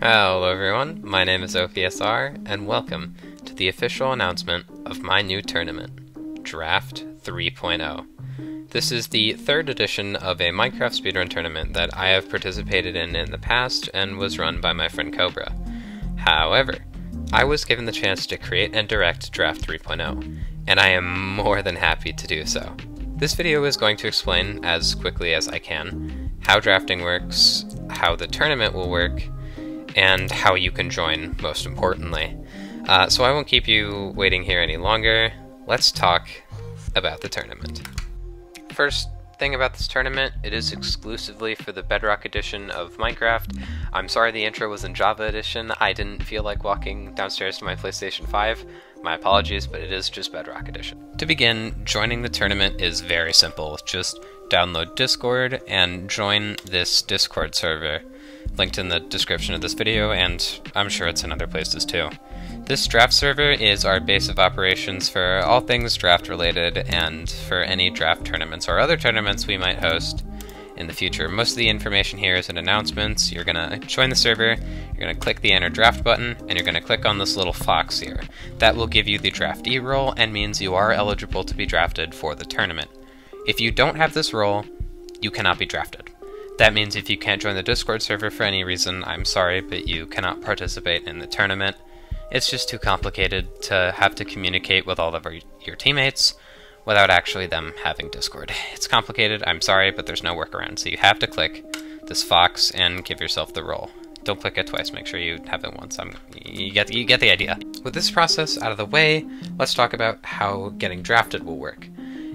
Hello everyone, my name is OPSR, and welcome to the official announcement of my new tournament, Draft 3.0. This is the third edition of a Minecraft speedrun tournament that I have participated in the past and was run by my friend Cobra. However, I was given the chance to create and direct Draft 3.0, and I am more than happy to do so. This video is going to explain, as quickly as I can, how drafting works, how the tournament will work, and how you can join, most importantly. So I won't keep you waiting here any longer. Let's talk about the tournament. First thing about this tournament, it is exclusively for the Bedrock edition of Minecraft. I'm sorry the intro was in Java edition. I didn't feel like walking downstairs to my PlayStation 5. My apologies, but it is just Bedrock edition. To begin, joining the tournament is very simple. Just download Discord and join this Discord server, linked in the description of this video, and I'm sure it's in other places too. This draft server is our base of operations for all things draft related and for any draft tournaments or other tournaments we might host in the future. Most of the information here is in announcements. You're gonna join the server, you're gonna click the enter draft button, and you're gonna click on this little fox here. That will give you the draftee role and means you are eligible to be drafted for the tournament. If you don't have this role, you cannot be drafted. That means if you can't join the Discord server for any reason, I'm sorry, but you cannot participate in the tournament. It's just too complicated to have to communicate with all of your teammates without actually them having Discord. It's complicated, I'm sorry, but there's no workaround, so you have to click this fox and give yourself the role. Don't click it twice, make sure you have it once. You get the idea. With this process out of the way, let's talk about how getting drafted will work.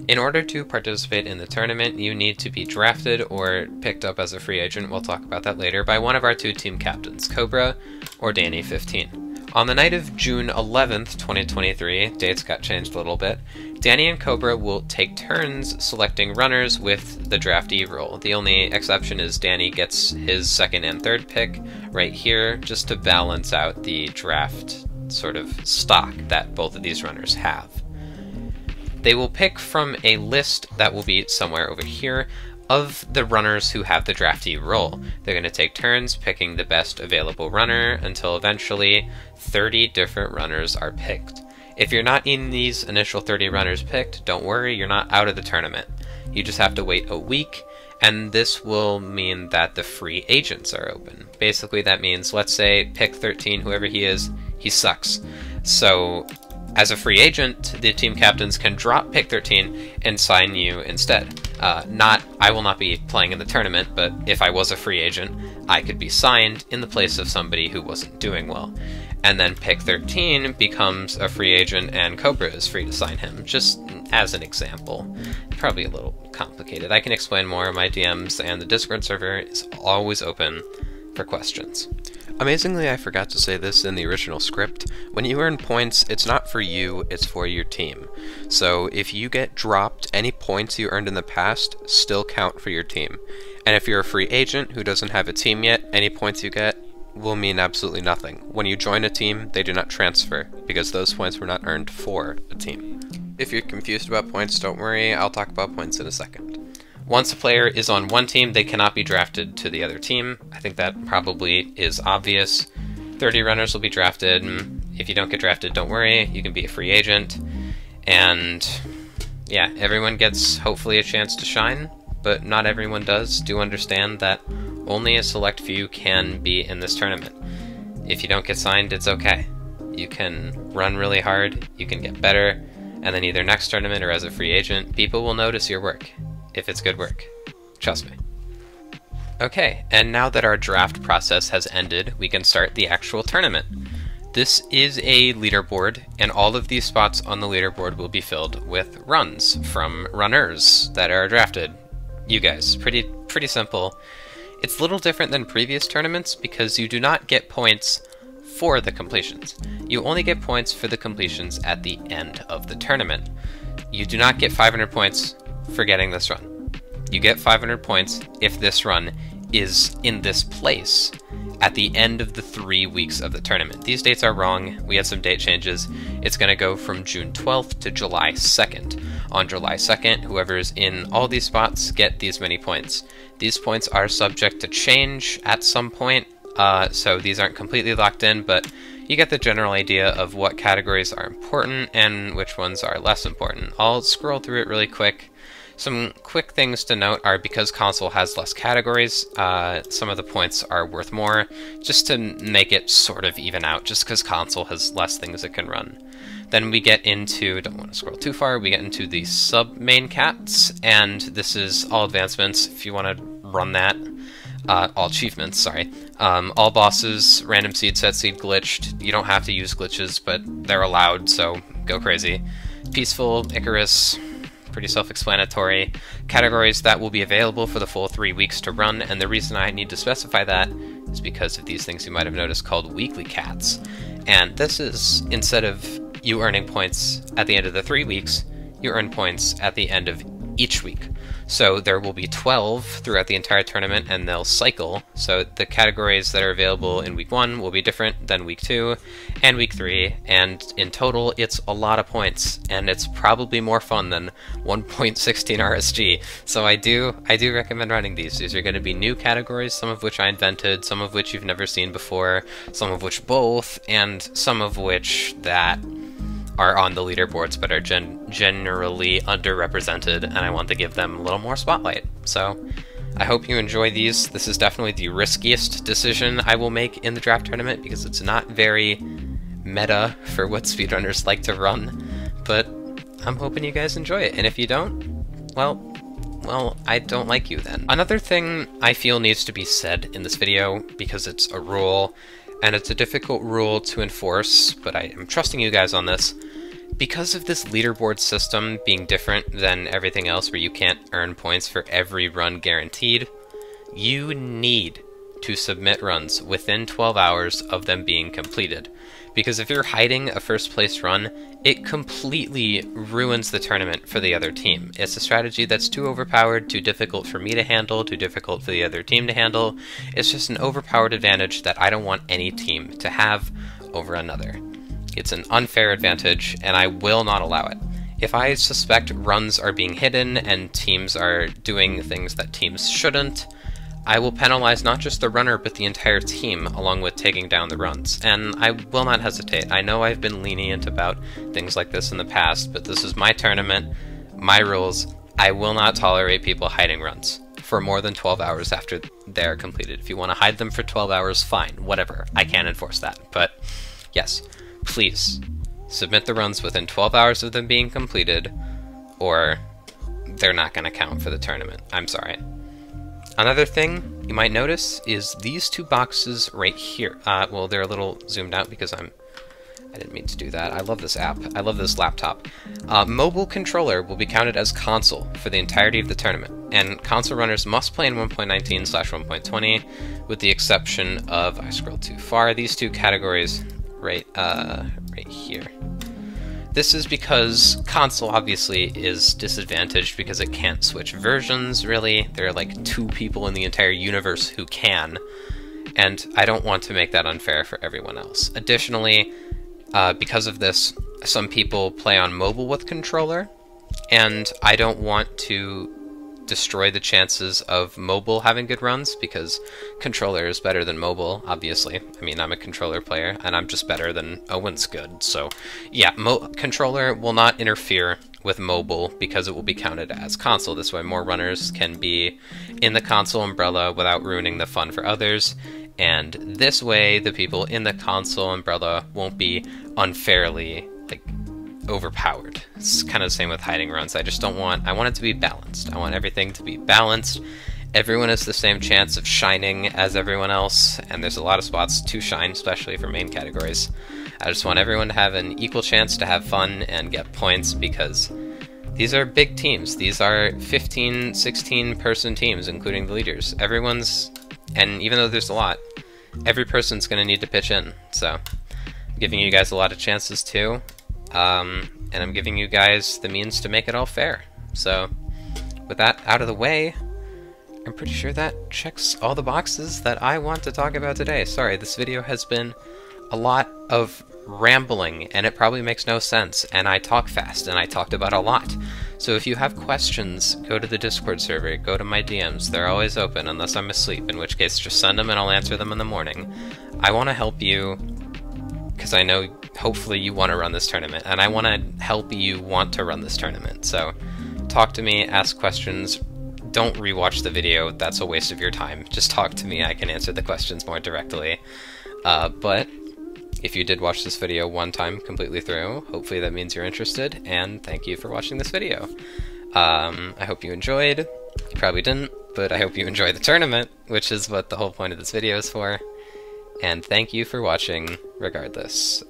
In order to participate in the tournament, you need to be drafted or picked up as a free agent, we'll talk about that later, by one of our two team captains, Cobra or Danny15. On the night of June 11th, 2023, dates got changed a little bit, Danny and Cobra will take turns selecting runners with the draftee role. The only exception is Danny gets his second and third pick right here, just to balance out the draft sort of stock that both of these runners have. They will pick from a list that will be somewhere over here of the runners who have the draftee role. They're going to take turns picking the best available runner until eventually 30 different runners are picked. If you're not in these initial 30 runners picked, don't worry, you're not out of the tournament. You just have to wait a week, and this will mean that the free agents are open. Basically that means, let's say, pick 13, whoever he is, he sucks. So as a free agent, the team captains can drop pick 13 and sign you instead. I will not be playing in the tournament, but if I was a free agent, I could be signed in the place of somebody who wasn't doing well. And then pick 13 becomes a free agent and Cobra is free to sign him, just as an example. Probably a little complicated. I can explain more in my DMs, and the Discord server is always open for questions. Amazingly, I forgot to say this in the original script. When you earn points, it's not for you, it's for your team. So if you get dropped, any points you earned in the past still count for your team. And if you're a free agent who doesn't have a team yet, any points you get will mean absolutely nothing. When you join a team, they do not transfer, because those points were not earned for a team. If you're confused about points, don't worry, I'll talk about points in a second. Once a player is on one team, they cannot be drafted to the other team. I think that probably is obvious. 30 runners will be drafted. If you don't get drafted, don't worry, you can be a free agent. And yeah, everyone gets hopefully a chance to shine, but not everyone does. Do understand that only a select few can be in this tournament. If you don't get signed, it's okay. You can run really hard, you can get better, and then either next tournament or as a free agent, people will notice your work. If it's good work. Trust me. Okay, and now that our draft process has ended, we can start the actual tournament. This is a leaderboard, and all of these spots on the leaderboard will be filled with runs from runners that are drafted. You guys, pretty simple. It's a little different than previous tournaments because you do not get points for the completions. You only get points for the completions at the end of the tournament. You do not get 500 points for getting this run. You get 500 points if this run is in this place at the end of the 3 weeks of the tournament. These dates are wrong. We had some date changes. It's going to go from June 12th to July 2nd. On July 2nd, whoever's in all these spots get these many points. These points are subject to change at some point. so these aren't completely locked in, but you get the general idea of what categories are important and which ones are less important. I'll scroll through it really quick. Some quick things to note are because console has less categories, some of the points are worth more, just to make it sort of even out, just because console has less things it can run. Then we get into, don't want to scroll too far, we get into the sub-main cats, and this is all advancements, if you want to run that. All achievements, sorry. All bosses, random seed, set seed, glitched. You don't have to use glitches, but they're allowed, so go crazy. Peaceful, Icarus, pretty self-explanatory. Categories that will be available for the full 3 weeks to run, and the reason I need to specify that is because of these things you might have noticed called weekly cats. And this is, instead of you earning points at the end of the 3 weeks, you earn points at the end of each week. So there will be 12 throughout the entire tournament, and they'll cycle. So the categories that are available in week 1 will be different than week 2 and week 3, and in total it's a lot of points, and it's probably more fun than 1.16 RSG. So I do recommend running these. These are going to be new categories, some of which I invented, some of which you've never seen before, some of which both, and some of which that are on the leaderboards but are generally underrepresented, and I want to give them a little more spotlight. So I hope you enjoy these. This is definitely the riskiest decision I will make in the draft tournament because it's not very meta for what speedrunners like to run, but I'm hoping you guys enjoy it, and if you don't, well, I don't like you then. Another thing I feel needs to be said in this video, because it's a rule, and it's a difficult rule to enforce, but I am trusting you guys on this. Because of this leaderboard system being different than everything else where you can't earn points for every run guaranteed, you need to submit runs within 12 hours of them being completed. Because if you're hiding a first place run, it completely ruins the tournament for the other team. It's a strategy that's too overpowered, too difficult for me to handle, too difficult for the other team to handle. It's just an overpowered advantage that I don't want any team to have over another. It's an unfair advantage, and I will not allow it. If I suspect runs are being hidden and teams are doing things that teams shouldn't, I will penalize not just the runner, but the entire team, along with taking down the runs. And I will not hesitate. I know I've been lenient about things like this in the past, but this is my tournament, my rules. I will not tolerate people hiding runs for more than 12 hours after they're completed. If you want to hide them for 12 hours, fine, whatever. I can't enforce that. But yes, please submit the runs within 12 hours of them being completed, or they're not going to count for the tournament. I'm sorry. Another thing you might notice is these two boxes right here. Well, they're a little zoomed out because I didn't mean to do that. I love this app. I love this laptop. Mobile controller will be counted as console for the entirety of the tournament, and console runners must play in 1.19/1.20, with the exception of, I scrolled too far, these two categories right here. This is because console obviously is disadvantaged because it can't switch versions, really. There are like 2 people in the entire universe who can, and I don't want to make that unfair for everyone else. Additionally, because of this, some people play on mobile with controller, and I don't want to destroy the chances of mobile having good runs, because controller is better than mobile, obviously. I mean, I'm a controller player, and I'm just better than Owen's good, so yeah, controller will not interfere with mobile because it will be counted as console. This way more runners can be in the console umbrella without ruining the fun for others, and this way the people in the console umbrella won't be unfairly, like, overpowered. It's kind of the same with hiding runs. I want it to be balanced. I want everything to be balanced. Everyone has the same chance of shining as everyone else, and there's a lot of spots to shine, especially for main categories. I just want everyone to have an equal chance to have fun and get points, because these are big teams. These are 15, 16 person teams, including the leaders. And even though there's a lot, every person's going to need to pitch in. So I'm giving you guys a lot of chances too. And I'm giving you guys the means to make it all fair. So with that out of the way, I'm pretty sure that checks all the boxes that I want to talk about today. Sorry, this video has been a lot of rambling, and it probably makes no sense, and I talk fast, and I talked about a lot. So if you have questions, go to the Discord server, go to my DMs. They're always open unless I'm asleep, in which case just send them and I'll answer them in the morning. I want to help you because I know hopefully you want to run this tournament, and I want to help you want to run this tournament. So talk to me, ask questions. Don't rewatch the video, that's a waste of your time. Just talk to me, I can answer the questions more directly. But if you did watch this video one time completely through, hopefully that means you're interested, and thank you for watching this video. I hope you enjoyed. You probably didn't, but I hope you enjoyed the tournament, which is what the whole point of this video is for. And thank you for watching, regardless.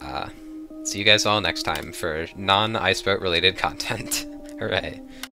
See you guys all next time for non-Iceboat related content. Hooray.